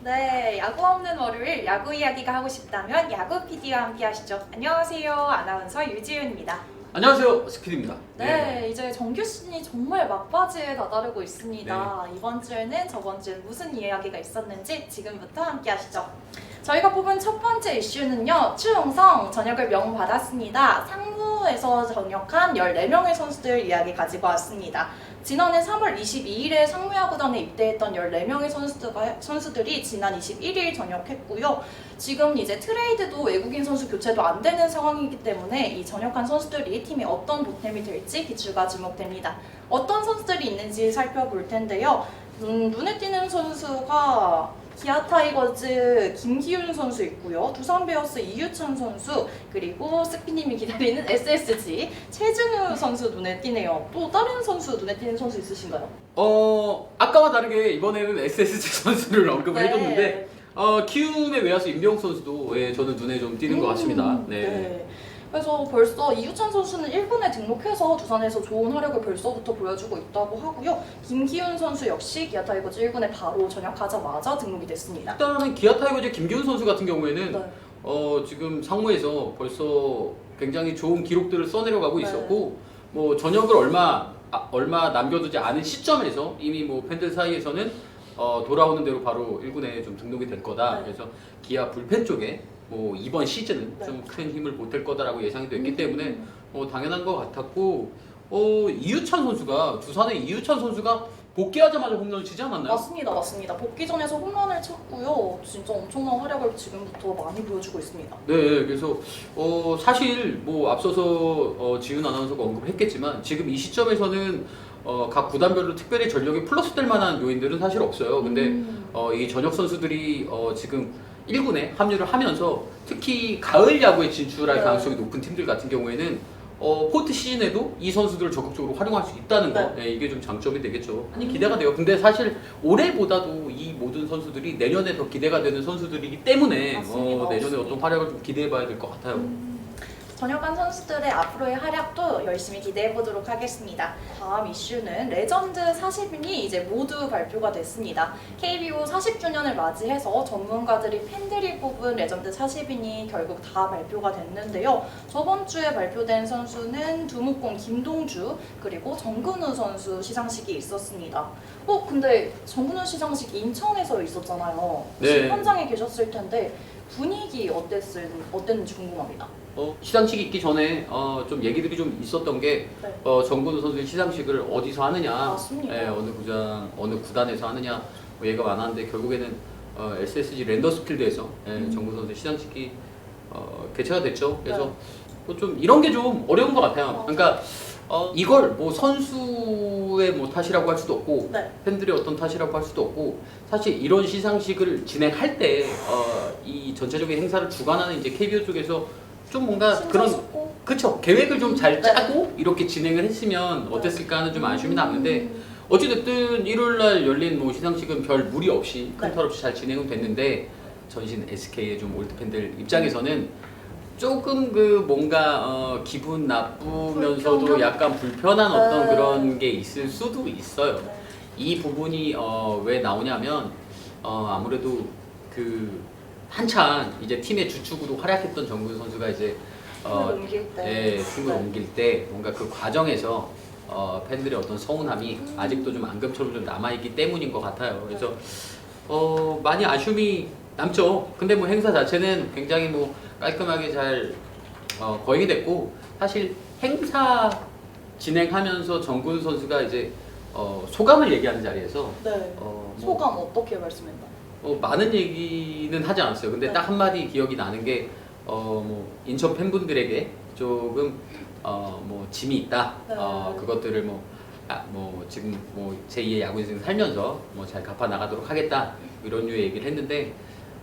네, 야구 없는 월요일 야구 이야기가 하고 싶다면 야구 PD와 함께 하시죠. 안녕하세요. 아나운서 유지윤입니다. 안녕하세요, 스피드입니다. 네, 이제 정규 시즌이 정말 막바지에 다다르고 있습니다. 네. 이번 주에는 저번 주에 무슨 이야기가 있었는지 지금부터 함께 하시죠. 저희가 뽑은 첫 번째 이슈는요, 추용성 전역을 명받았습니다. 상무에서 전역한 14명의 선수들 이야기 가지고 왔습니다. 지난해 3월 22일에 상무야구단에 입대했던 14명의 선수들이 지난 21일 전역했고요. 지금 이제 트레이드도 외국인 선수 교체도 안 되는 상황이기 때문에 이 전역한 선수들이 팀에 어떤 보탬이 될지 기추가 주목됩니다. 어떤 선수들이 있는지 살펴볼 텐데요. 눈에 띄는 선수가 기아 타이거즈 김기훈 선수 있고요. 두산 베어스 이유찬 선수, 그리고 스피님이 기다리는 SSG 최준우 선수 눈에 띄네요. 또 다른 선수 눈에 띄는 선수 있으신가요? 아까와 다르게 이번에는 SSG 선수를 언급을 네. 해줬는데 키움의 외야수 임병욱 선수도 저는 눈에 좀 띄는 것 같습니다. 네. 그래서 벌써 이유찬 선수는 1군에 등록해서 두산에서 좋은 활약을 벌써부터 보여주고 있다고 하고요. 김기훈 선수 역시 기아 타이거즈 1군에 바로 전역하자마자 등록이 됐습니다. 일단은 기아 타이거즈 김기훈 선수 같은 경우에는 네. 지금 상무에서 벌써 굉장히 좋은 기록들을 써내려가고 네. 있었고 뭐 전역을 얼마 남겨두지 않은 시점에서 이미 뭐 팬들 사이에서는 돌아오는 대로 바로 1군에 좀 등록이 될 거다. 네. 그래서 기아 불펜 쪽에 뭐 이번 시즌은 네. 좀 큰 힘을 보탤 거다라고 예상이 됐기 때문에 당연한 것 같았고 이유찬 선수가 두산의 이유찬 선수가 복귀하자마자 홈런을 치지 않았나요? 맞습니다. 복귀 전에서 홈런을 쳤고요. 진짜 엄청난 활약을 지금부터 많이 보여주고 있습니다. 네, 그래서 사실 뭐 앞서서 지훈 아나운서가 언급했겠지만 지금 이 시점에서는 각 구단별로 특별히 전력이 플러스될 만한 요인들은 사실 없어요. 근데 이 전역 선수들이 지금 1군에 합류를 하면서 특히 가을 야구에 진출할 네. 가능성이 높은 팀들 같은 경우에는 포트 시즌에도 이 선수들을 적극적으로 활용할 수 있다는 거, 네. 이게 좀 장점이 되겠죠. 많이 기대가 돼요. 근데 사실 올해보다도 이 모든 선수들이 내년에 더 기대가 되는 선수들이기 때문에 맞습니다. 내년에 어떤 활약을 좀 기대해봐야 될 것 같아요. 전역한 선수들의 앞으로의 활약도 열심히 기대해 보도록 하겠습니다. 다음 이슈는 레전드 40인이 이제 모두 발표가 됐습니다. KBO 40주년을 맞이해서 전문가들이 팬들이 뽑은 레전드 40인이 결국 다 발표가 됐는데요. 저번 주에 발표된 선수는 두목공 김동주 그리고 정근우 선수 시상식이 있었습니다. 근데 정근우 시상식 인천에서 있었잖아요. 네. 현장에 계셨을 텐데 분위기 어땠는지 궁금합니다. 시상식이 있기 전에 좀 얘기들이 좀 있었던 게 네. 정근우 선수의 시상식을 어디서 하느냐, 맞습니다. 어느 구단에서 하느냐 뭐 얘기가 많았는데 결국에는 SSG 랜더스필드에서 정근우 선수의 시상식이 개최가 됐죠. 그래서 네. 뭐좀 이런 게 좀 어려운 것 같아요. 그러니까 이걸 뭐 선수의 뭐 탓이라고 할 수도 없고 네. 팬들의 어떤 탓이라고 할 수도 없고 사실 이런 시상식을 진행할 때 이 전체적인 행사를 주관하는 이제 KBO 쪽에서 좀 뭔가 그런 심사숙고. 그쵸 계획을 좀 잘 네. 짜고 이렇게 진행을 했으면 어땠을까 하는 좀 아쉬움이 남는데 어찌됐든 일요일날 열린 뭐 시상식은 별 무리 없이 큰 네. 탈 없이 잘 진행은 됐는데 전신 SK의 좀 올드 팬들 입장에서는 조금 그 뭔가 기분 나쁘면서도 불편함? 약간 불편한 어떤 네. 그런 게 있을 수도 있어요. 네. 이 부분이 왜 나오냐면 아무래도 그 한창 이제 팀의 주축으로 활약했던 정근우 선수가 이제 팀을 옮길 때. 팀을 네. 옮길 때 뭔가 그 과정에서 팬들의 어떤 서운함이 아직도 좀 앙금처럼 좀 남아있기 때문인 것 같아요. 그래서 많이 아쉬움이 남죠. 근데 뭐 행사 자체는 굉장히 뭐 깔끔하게 잘 거행이 됐고 사실 행사 진행하면서 정근우 선수가 이제 소감을 얘기하는 자리에서 네. 뭐 소감 어떻게 말씀했나요? 많은 얘기는 하지 않았어요. 근데 네. 딱 한마디 기억이 나는 게 뭐 인천 팬분들에게 조금 뭐 짐이 있다. 네. 그것들을 뭐 지금 뭐 제2의 야구 인생 살면서 뭐 잘 갚아 나가도록 하겠다. 이런 류의 얘기를 했는데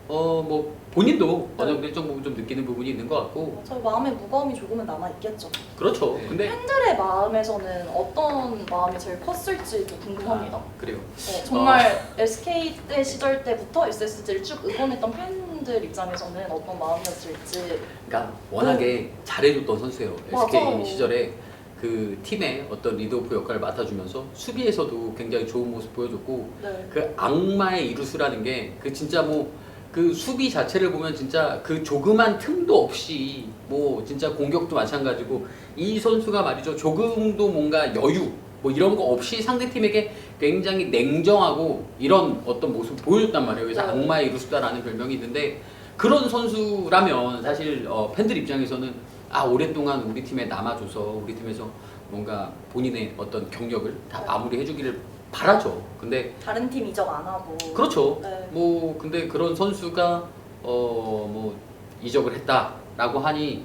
뭐 본인도 어느 정도 일정 부분 좀 느끼는 부분이 있는 것 같고 저 마음에 무거움이 조금은 남아 있겠죠. 그렇죠. 근데 팬들의 마음에서는 어떤 마음이 제일 컸을지도 궁금합니다. 그래요. 정말 SK 때 시절 때부터 SSG를 쭉 응원했던 팬들 입장에서는 어떤 마음이었을지. 그러니까 워낙에 잘해줬던 선수예요. SK 맞아요. 시절에 그 팀의 어떤 리드오프 역할을 맡아주면서 수비에서도 굉장히 좋은 모습 보여줬고 네. 그 악마의 이루수라는 게 그 진짜 뭐 그 수비 자체를 보면 진짜 그 조그만 틈도 없이 뭐 진짜 공격도 마찬가지고 이 선수가 말이죠 조금도 뭔가 여유 뭐 이런 거 없이 상대팀에게 굉장히 냉정하고 이런 어떤 모습 보여줬단 말이에요. 그래서 네. 악마의 이루수다라는 별명이 있는데 그런 선수라면 사실 팬들 입장에서는 아 오랫동안 우리 팀에 남아줘서 우리 팀에서 뭔가 본인의 어떤 경력을 다 마무리해주기를 바라죠. 근데 다른 팀 이적 안 하고. 그렇죠. 네. 뭐 근데 그런 선수가 뭐 이적을 했다라고 하니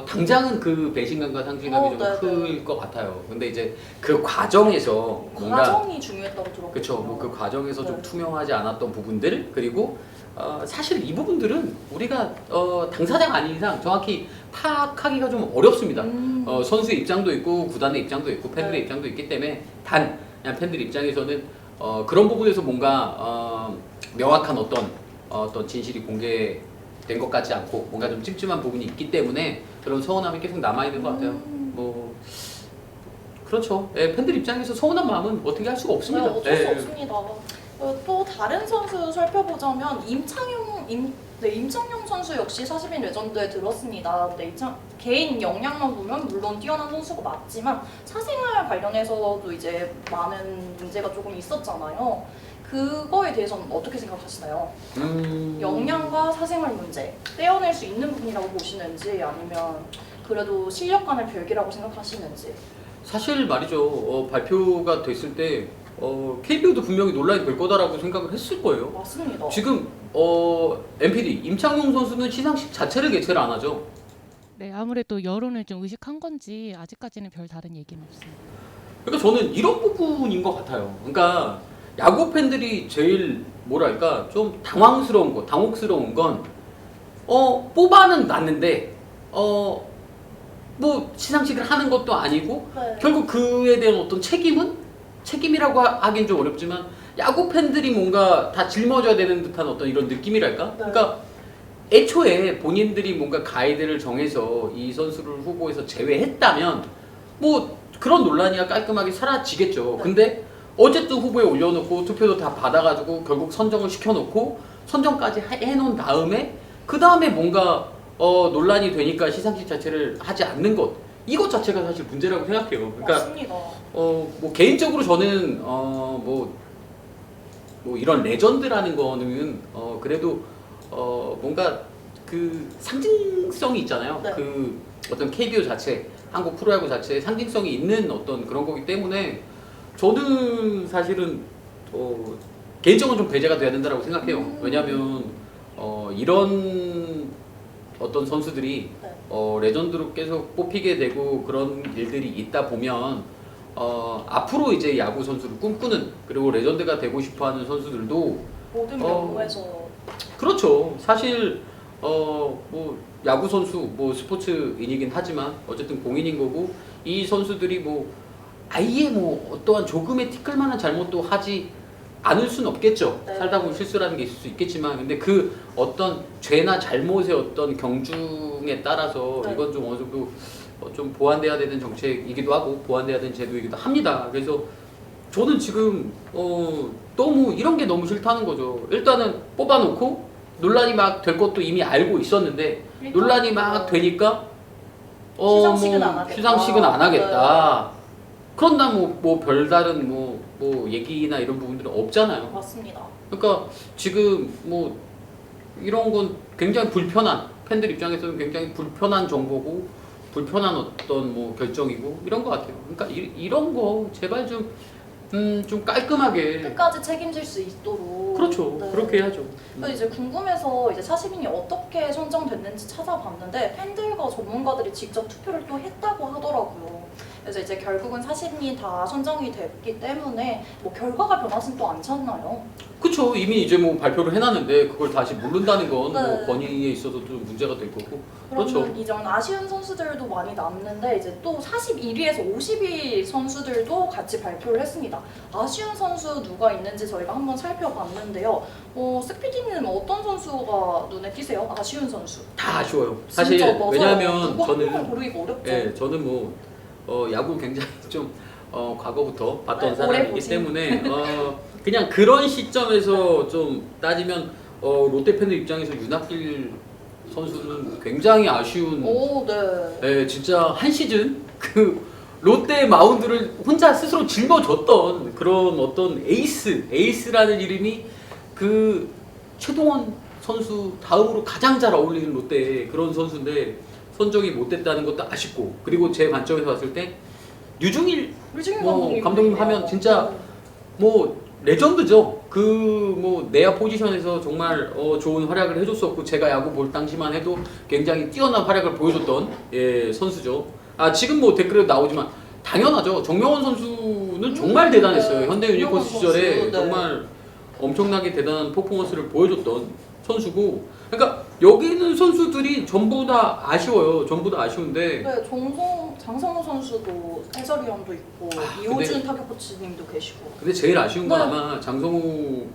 당장은 그 배신감과 상실감이 좀 네, 클 것 같아요. 근데 이제 그 과정에서 뭔가 과정이 중요했다고 들었거든요. 그렇죠. 뭐 그 과정에서 좀 네. 투명하지 않았던 부분들 그리고 사실 이 부분들은 우리가 당사자가 아닌 이상 정확히 파악하기가 좀 어렵습니다. 선수의 입장도 있고 구단의 입장도 있고 팬들의 네. 입장도 있기 때문에 단 그냥 팬들 입장에서는 그런 부분에서 뭔가 명확한 어떤 진실이 공개된 것 같지 않고 뭔가 좀 찜찜한 부분이 있기 때문에 그런 서운함이 계속 남아 있는 것 같아요. 뭐 그렇죠. 예, 팬들 입장에서 서운한 마음은 어떻게 할 수가 없습니다. 네, 어쩔 수 예. 없습니다. 또 다른 선수 살펴보자면 임창용 선수 역시 40인 레전드에 들었습니다. 근데 개인 역량만 보면 물론 뛰어난 선수가 맞지만 사생활 관련해서도 이제 많은 문제가 조금 있었잖아요. 그거에 대해서는 어떻게 생각하시나요? 역량과 사생활 문제 떼어낼 수 있는 부분이라고 보시는지 아니면 그래도 실력과는 별개라고 생각하시는지. 사실 말이죠. 발표가 됐을 때 KBO도 분명히 논란이 될 거다라고 생각을 했을 거예요. 맞습니다. 지금 MPD 임창용 선수는 시상식 자체를 개최를 안 하죠. 네, 아무래도 여론을 좀 의식한 건지 아직까지는 별 다른 얘기는 없습니다. 그러니까 저는 이런 부분인 것 같아요. 그러니까 야구 팬들이 제일 뭐랄까 좀 당혹스러운 건 뽑아는 놨는데 뭐 시상식을 하는 것도 아니고 네. 결국 그에 대한 어떤 책임이라고 하긴 좀 어렵지만 야구 팬들이 뭔가 다 짊어져야 되는 듯한 어떤 이런 느낌이랄까? 네. 그러니까 애초에 본인들이 뭔가 가이드를 정해서 이 선수를 후보에서 제외했다면 뭐 그런 논란이야 깔끔하게 사라지겠죠. 네. 근데 어쨌든 후보에 올려놓고 투표도 다 받아가지고 결국 선정을 시켜놓고 선정까지 해놓은 다음에 그 다음에 뭔가 논란이 되니까 시상식 자체를 하지 않는 것 이것 자체가 사실 문제라고 생각해요. 그러니까 맞습니다. 뭐 개인적으로 저는 뭐 이런 레전드라는 거는 그래도 뭔가 그 상징성이 있잖아요. 네. 그 어떤 KBO 자체, 한국 프로야구 자체에 상징성이 있는 어떤 그런 거기 때문에 저는 사실은 개인적으로 좀 배제가 돼야 된다고 생각해요. 왜냐하면 이런 어떤 선수들이 네. 레전드로 계속 뽑히게 되고 그런 일들이 있다 보면 앞으로 이제 야구 선수를 꿈꾸는 그리고 레전드가 되고 싶어하는 선수들도 모든 경우에서 그렇죠. 사실 뭐 야구 선수 뭐 스포츠인이긴 하지만 어쨌든 공인인 거고 이 선수들이 뭐 아예 뭐 어떠한 조금의 티끌만한 잘못도 하지 않을 수는 없겠죠. 네. 살다 보면 실수라는 게 있을 수 있겠지만 근데 그 어떤 죄나 잘못의 어떤 경중에 따라서 네. 이건 좀 어느 정도 좀 보완돼야 되는 정책이기도 하고 보완돼야 되는 제도이기도 합니다. 그래서 저는 지금 너무 이런 게 너무 싫다는 거죠. 일단은 뽑아놓고 논란이 막 될 것도 이미 알고 있었는데 논란이 막 되니까 시상식은 뭐 안 하겠다. 시상식은 안 하겠다. 그런다 뭐 별다른 뭐 얘기나 이런 부분들은 없잖아요. 맞습니다. 그러니까 지금 뭐 이런 건 굉장히 불편한 팬들 입장에서는 굉장히 불편한 정보고 불편한 어떤 뭐 결정이고 이런 것 같아요. 그러니까 이런 거 제발 좀 깔끔하게 끝까지 책임질 수 있도록. 그렇죠. 네. 그렇게 해야죠. 그래서 이제 궁금해서 이제 40인이 어떻게 선정됐는지 찾아봤는데 팬들과 전문가들이 직접 투표를 또 했다고 하더라고요. 그래서 이제 결국은 40인이 다 선정이 됐기 때문에 뭐 결과가 변하진 또 않잖아요. 그렇죠. 이미 이제 뭐 발표를 해놨는데 그걸 다시 모른다는 건 뭐 네. 권위에 있어서 좀 문제가 될 거고. 그러면 그렇죠. 이전 아쉬운 선수들도 많이 남는데 이제 또 41위에서 50위 선수들도 같이 발표를 했습니다. 아쉬운 선수 누가 있는지 저희가 한번 살펴봤는데요. 스피디님 어떤 선수가 눈에 띄세요? 아쉬운 선수. 다 아쉬워요. 사실 진짜 맞아요. 왜냐하면 누구 한 명을 저는 고르기가 어렵죠. 예, 저는 뭐 야구 굉장히 좀 과거부터 봤던 네, 오래 사람이기 보신. 때문에 그냥 그런 시점에서 좀 따지면 롯데 팬들 입장에서 윤학길 선수는 굉장히 아쉬운 오, 네. 네, 진짜 한 시즌 그 롯데 마운드를 혼자 스스로 짊어졌던 그런 어떤 에이스라는 이름이 그 최동원 선수 다음으로 가장 잘 어울리는 롯데 그런 선수인데 선정이 못 됐다는 것도 아쉽고 그리고 제 관점에서 봤을 때 유중일 류중일 감독님 하면 진짜 뭐 레전드죠. 그 뭐 내야 포지션에서 정말 좋은 활약을 해줬었고 제가 야구 볼 당시만 해도 굉장히 뛰어난 활약을 보여줬던 선수죠. 아 지금 뭐 댓글에 나오지만 당연하죠. 정명원 선수는 정말 대단했어요. 네. 현대 유니콘스 정명원 시절에 선수, 네. 정말 엄청나게 대단한 퍼포먼스를 보여줬던 선수고 그러니까 여기 있는 선수들이 전부 다 아쉬워요. 전부 다 아쉬운데 네, 장성호 선수도 해설위원도 있고 이호준 타격 코치님도 계시고. 근데 제일 아쉬운 건 네. 아마 장성우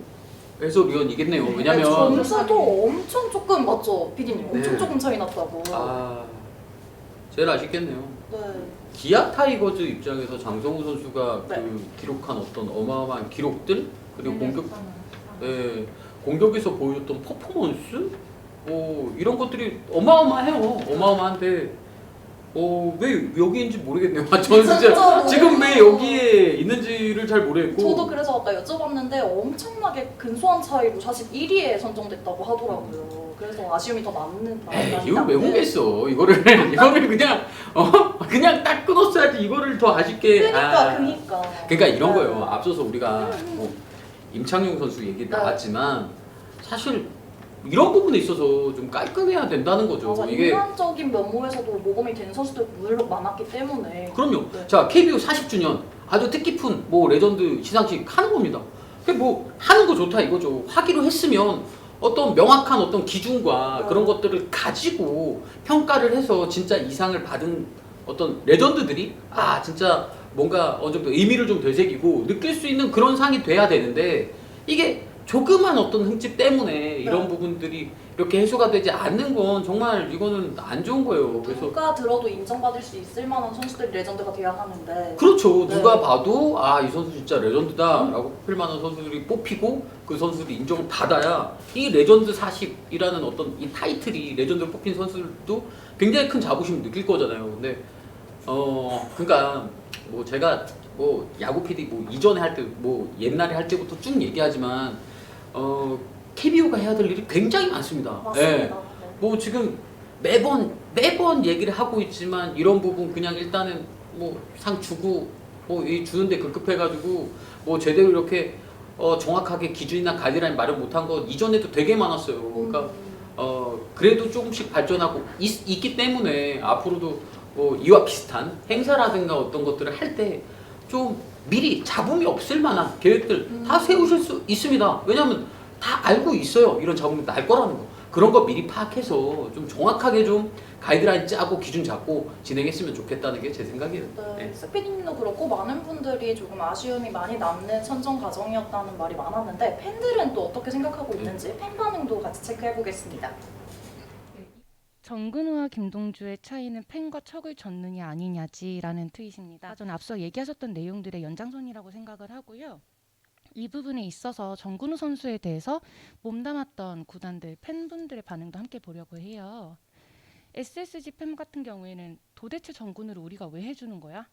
해설위원이겠네요. 네, 왜냐면 점수도 엄청 조금 맞죠, 피디님? 엄청 네. 조금 차이 났다고. 제일 아쉽겠네요. 네. 기아 타이거즈 입장에서 장성우 선수가 네. 그 기록한 어떤 어마어마한 기록들 그리고 네, 공격에서 보여줬던 퍼포먼스 이런 것들이 어마어마해요. 어마어마한데 왜 여기인지 모르겠네요. 저는 진짜 진짜로. 지금 왜 여기에 있는지를 잘 모르겠고. 저도 그래서 아까 여쭤봤는데 엄청나게 근소한 차이로 사실 1위에 선정됐다고 하더라고요. 그래서 아쉬움이 더 남는. 이걸 왜 공개했어? 이거를 그냥 딱 끊었어야지. 이거를 더 아쉽게. 그러니까 이런 네. 거예요. 앞서서 우리가 뭐 임창용 선수 얘기 나왔지만 사실 이런 부분에 있어서 좀 깔끔해야 된다는 거죠. 맞아, 이게 인간적인 면모에서도 모범이 된 선수들 물론 많았기 때문에. 그럼요. 네. 자 KBO 40주년 아주 뜻깊은 뭐 레전드 시상식 하는 겁니다. 그게 뭐 하는 거 좋다 이거죠. 하기로 했으면 어떤 명확한 어떤 기준과 네. 그런 것들을 가지고 평가를 해서 진짜 이상을 받은 어떤 레전드들이 진짜 뭔가 어느 정도 의미를 좀 되새기고 느낄 수 있는 그런 상이 돼야 되는데 이게 조그만 어떤 흠집 때문에 이런 네. 부분들이 이렇게 해소가 되지 않는 건 정말 이거는 안 좋은 거예요. 그래서 누가 들어도 인정받을 수 있을 만한 선수들이 레전드가 돼야 하는데. 그렇죠. 네. 누가 봐도 이 선수 진짜 레전드다라고 뽑힐 만한 선수들이 뽑히고 그 선수들이 인정을 받아야 이 레전드 40이라는 어떤 이 타이틀이 레전드로 뽑힌 선수들도 굉장히 큰 자부심을 느낄 거잖아요. 근데 그러니까 뭐 제가 뭐 야구 PD 뭐 이전에 할 때 뭐 옛날에 할 때부터 쭉 얘기하지만 KBO가 해야 될 일이 굉장히 많습니다. 맞습니다. 예. 네. 뭐 지금 매번 얘기를 하고 있지만 이런 부분 그냥 일단은 뭐 상 주고 이 주는데 급급해가지고 뭐 제대로 이렇게 정확하게 기준이나 가이드라인 말을 못한 거 이전에도 되게 많았어요. 그러니까 그래도 조금씩 발전하고 있기 때문에 앞으로도 뭐 이와 비슷한 행사라든가 어떤 것들을 할 때 좀 미리 잡음이 없을 만한 계획들 다 세우실 수 있습니다. 왜냐하면 다 알고 있어요. 이런 잡음이 날 거라는 거. 그런 거 미리 파악해서 좀 정확하게 좀 가이드라인 짜고 기준 잡고 진행했으면 좋겠다는 게 제 생각이에요. 네, 스피디님도 그렇고 많은 분들이 조금 아쉬움이 많이 남는 선정 과정이었다는 말이 많았는데 팬들은 또 어떻게 생각하고 있는지 팬 반응도 같이 체크해 보겠습니다. 정근우와 김동주의 차이는 팬과 척을 졌느냐 아니냐지라는 트윗입니다. 저는 앞서 얘기하셨던 내용들의 연장선이라고 생각을 하고요. 이 부분에 있어서 정근우 선수에 대해서 몸담았던 구단들, 팬분들의 반응도 함께 보려고 해요. SSG 팬 같은 경우에는 도대체 정근우를 우리가 왜 해주는 거야?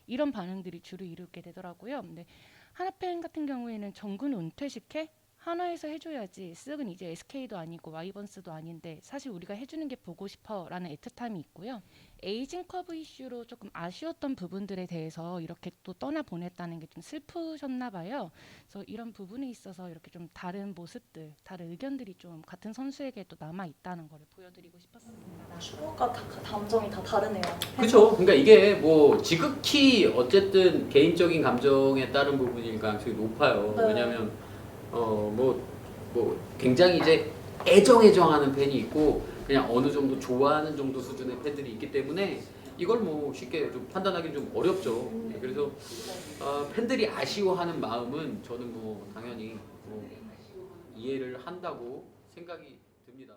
이런 반응들이 주로 이루게 되더라고요. 근데 하나팬 같은 경우에는 정근우 은퇴시켜? 하나에서 해줘야지. 쓱은 이제 SK도 아니고 와이번스도 아닌데 사실 우리가 해주는 게 보고 싶어라는 애틋함이 있고요. 에이징 커브 이슈로 조금 아쉬웠던 부분들에 대해서 이렇게 또 떠나보냈다는 게 좀 슬프셨나 봐요. 그래서 이런 부분에 있어서 이렇게 좀 다른 모습들, 다른 의견들이 좀 같은 선수에게 또 남아있다는 걸 보여드리고 싶었습니다. 추억과 감정이 다 다르네요. 그렇죠. 그러니까 이게 뭐 지극히 어쨌든 개인적인 감정에 따른 부분일 가능성이 높아요. 네. 왜냐하면 뭐 굉장히 이제 애정하는 팬이 있고 그냥 어느 정도 좋아하는 정도 수준의 팬들이 있기 때문에 이걸 뭐 쉽게 좀 판단하기는 좀 어렵죠. 그래서 팬들이 아쉬워하는 마음은 저는 뭐 당연히 이해를 한다고 생각이 듭니다.